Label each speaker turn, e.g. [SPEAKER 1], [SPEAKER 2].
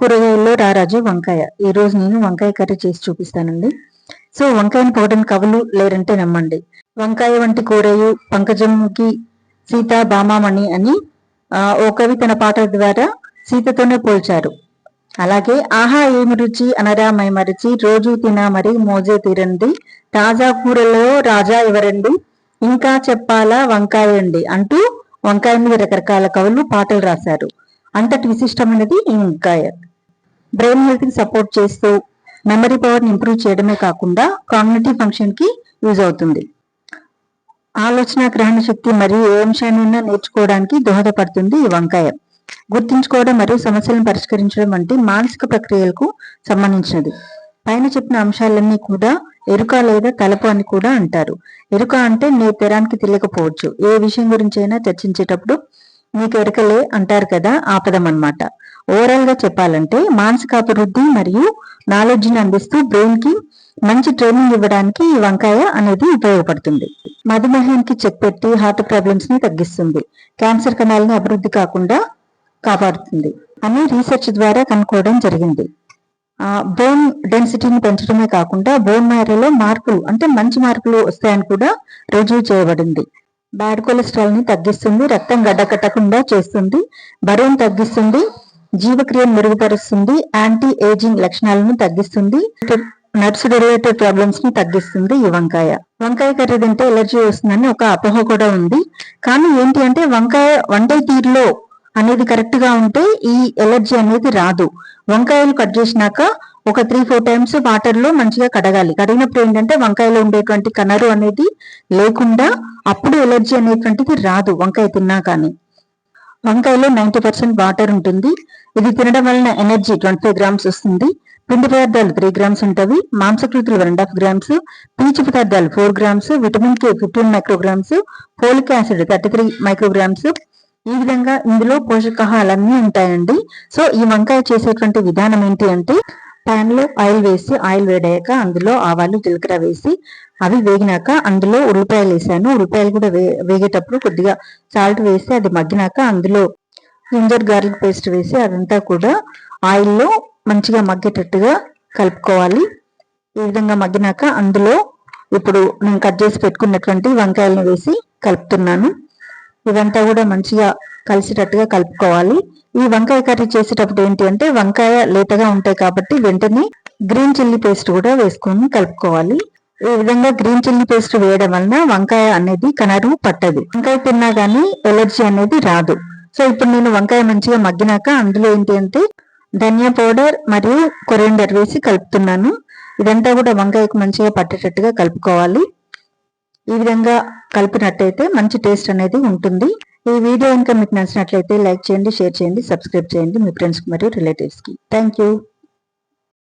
[SPEAKER 1] కూరగాయల్లో రారాజు వంకాయ. ఈ రోజు నేను వంకాయ కర్రీ చేసి చూపిస్తానండి. సో వంకాయని పోవడానికి కవులు లేరంటే నమ్మండి. వంకాయ వంటి కూరయు పంకజముకి సీత బామామణి అని ఓ కవి తన పాటల ద్వారా సీతతోనే పోల్చారు. అలాగే ఆహా ఏమి రుచి అనరా మైమరిచి రోజు తినా మరి మోజే తీరండి, తాజా కూరలో రాజా ఎవరండి, ఇంకా చెప్పాలా వంకాయ అండి అంటూ వంకాయ మీద రకరకాల కవులు పాటలు రాశారు. అంతటి విశిష్టమైనది ఈ వంకాయ. బ్రెయిన్ హెల్త్ కి సపోర్ట్ చేస్తూ మెమరీ పవర్ ని ఇంప్రూవ్ చేయడమే కాకుండా కాగ్నిటివ్ ఫంక్షన్ కి యూజ్ అవుతుంది. ఆలోచన, గ్రహణ శక్తి మరియు ఏ అంశాన్నైనా నేర్చుకోవడానికి దోహదపడుతుంది ఈ వంకాయ. గుర్తుంచుకోవడం మరియు సమస్యలను పరిష్కరించడం వంటి మానసిక ప్రక్రియలకు సంబంధించినది. పైన చెప్పిన అంశాలన్నీ కూడా ఎరుక లేదా తలపు అని కూడా అంటారు. ఎరుక అంటే తరానికి తెలియకపోవచ్చు. ఏ విషయం గురించి అయినా చర్చించేటప్పుడు మీకు ఎరుకలే అంటారు కదా, ఆ పదం అన్నమాట. ఓవరాల్ గా చెప్పాలంటే మానసిక అభివృద్ధి మరియు నాలెడ్జ్ ని అందిస్తూ బ్రెయిన్ కి మంచి ట్రైనింగ్ ఇవ్వడానికి ఈ వంకాయ అనేది ఉపయోగపడుతుంది. మధుమేహానికి చెక్ పెట్టి హార్ట్ ప్రాబ్లమ్స్ ని తగ్గిస్తుంది. క్యాన్సర్ కణాలని అభివృద్ధి కాకుండా కాపాడుతుంది అని రీసెర్చ్ ద్వారా కనుక్కోవడం జరిగింది. బోన్ డెన్సిటీని పెంచడమే కాకుండా బోన్ మ్యారోలో మార్పులు అంటే మంచి మార్పులు వస్తాయని కూడా రుజువు చేయబడింది. బ్యాడ్ కొలెస్ట్రాల్ ని తగ్గిస్తుంది, రక్తం గడ్డకట్టకుండా చేస్తుంది, బరువును తగ్గిస్తుంది, జీవక్రియను మెరుగుపరుస్తుంది, యాంటీ ఏజింగ్ లక్షణాలను తగ్గిస్తుంది, నర్వ్స్ రిలేటెడ్ ప్రాబ్లమ్స్ ని తగ్గిస్తుంది ఈ వంకాయ. వంకాయ కర్రీ తింటే ఎలర్జీ వస్తుందని ఒక అపోహ కూడా ఉంది. కానీ ఏంటి అంటే వంకాయ వండే తీరులో అనేది కరెక్ట్ గా ఉంటే ఈ ఎలర్జీ అనేది రాదు. వంకాయలు కట్ చేసినాక ఒక 3-4 టైమ్స్ వాటర్ లో మంచిగా కడగాలి. కడిగినప్పుడు ఏంటంటే వంకాయలో ఉండేటువంటి కనరు అనేది లేకుండా అప్పుడు ఎలర్జీ అనేటువంటిది రాదు వంకాయ తిన్నా కానీ. వంకాయలో 90% వాటర్ ఉంటుంది. ఇది తినడం వలన ఎనర్జీ 25 గ్రామ్స్ వస్తుంది. పిండి పదార్థాలు 3 గ్రామ్స్ ఉంటవి, మాంసకృతులు 1.5 గ్రామ్స్, పీచు పదార్థాలు 4 grams, vitamin K 15 micrograms, folic acid 33 micrograms. ఈ విధంగా ఇందులో పోషకాహాలన్నీ ఉంటాయండి. సో ఈ వంకాయ చేసేటువంటి విధానం ఏంటి అంటే పాన్ లో ఆయిల్ వేసి, ఆయిల్ వేడాక అందులో ఆవాలు, జీలకర్ర వేసి అవి వేగినాక అందులో ఉల్లిపాయలు వేసాను. ఉల్లిపాయలు కూడా వేగేటప్పుడు కొద్దిగా సాల్ట్ వేసి అది మగ్గినాక అందులో జింజర్ గార్లిక్ పేస్ట్ వేసి అదంతా కూడా ఆయిల్లో మంచిగా మగ్గేటట్టుగా కలుపుకోవాలి. ఈ విధంగా మగ్గినాక అందులో ఇప్పుడు నేను కట్ చేసి పెట్టుకున్నటువంటి వంకాయలను వేసి కలుపుతున్నాను. ఇదంతా కూడా మంచిగా కలిసేటట్టుగా కలుపుకోవాలి. ఈ వంకాయ కర్రీ చేసేటప్పుడు ఏంటి అంటే వంకాయ లేతగా ఉంటాయి కాబట్టి వెంటనే గ్రీన్ చిల్లీ పేస్ట్ కూడా వేసుకొని కలుపుకోవాలి. ఈ విధంగా గ్రీన్ చిల్లీ పేస్ట్ వేయడం వలన వంకాయ అనేది కనరు పట్టదు. వంకాయ తిన్నా గానీ ఎలర్జీ అనేది రాదు. సో ఇప్పుడు నేను వంకాయ మంచిగా మగ్గినాక అందులో ఏంటి అంటే ధనియా పౌడర్ మరియు కొరియాండర్ వేసి కలుపుతున్నాను. ఇదంతా కూడా వంకాయకు మంచిగా పట్టేటట్టుగా కలుపుకోవాలి. ఈ విధంగా కలిపినట్టయితే మంచి టేస్ట్ అనేది ఉంటుంది. ఈ వీడియో కనుక మీకు నచ్చినట్లయితే లైక్ చేయండి, షేర్ చేయండి, సబ్స్క్రైబ్ చేయండి మీ ఫ్రెండ్స్ కి మరియు రిలేటివ్స్ కి. Thank you.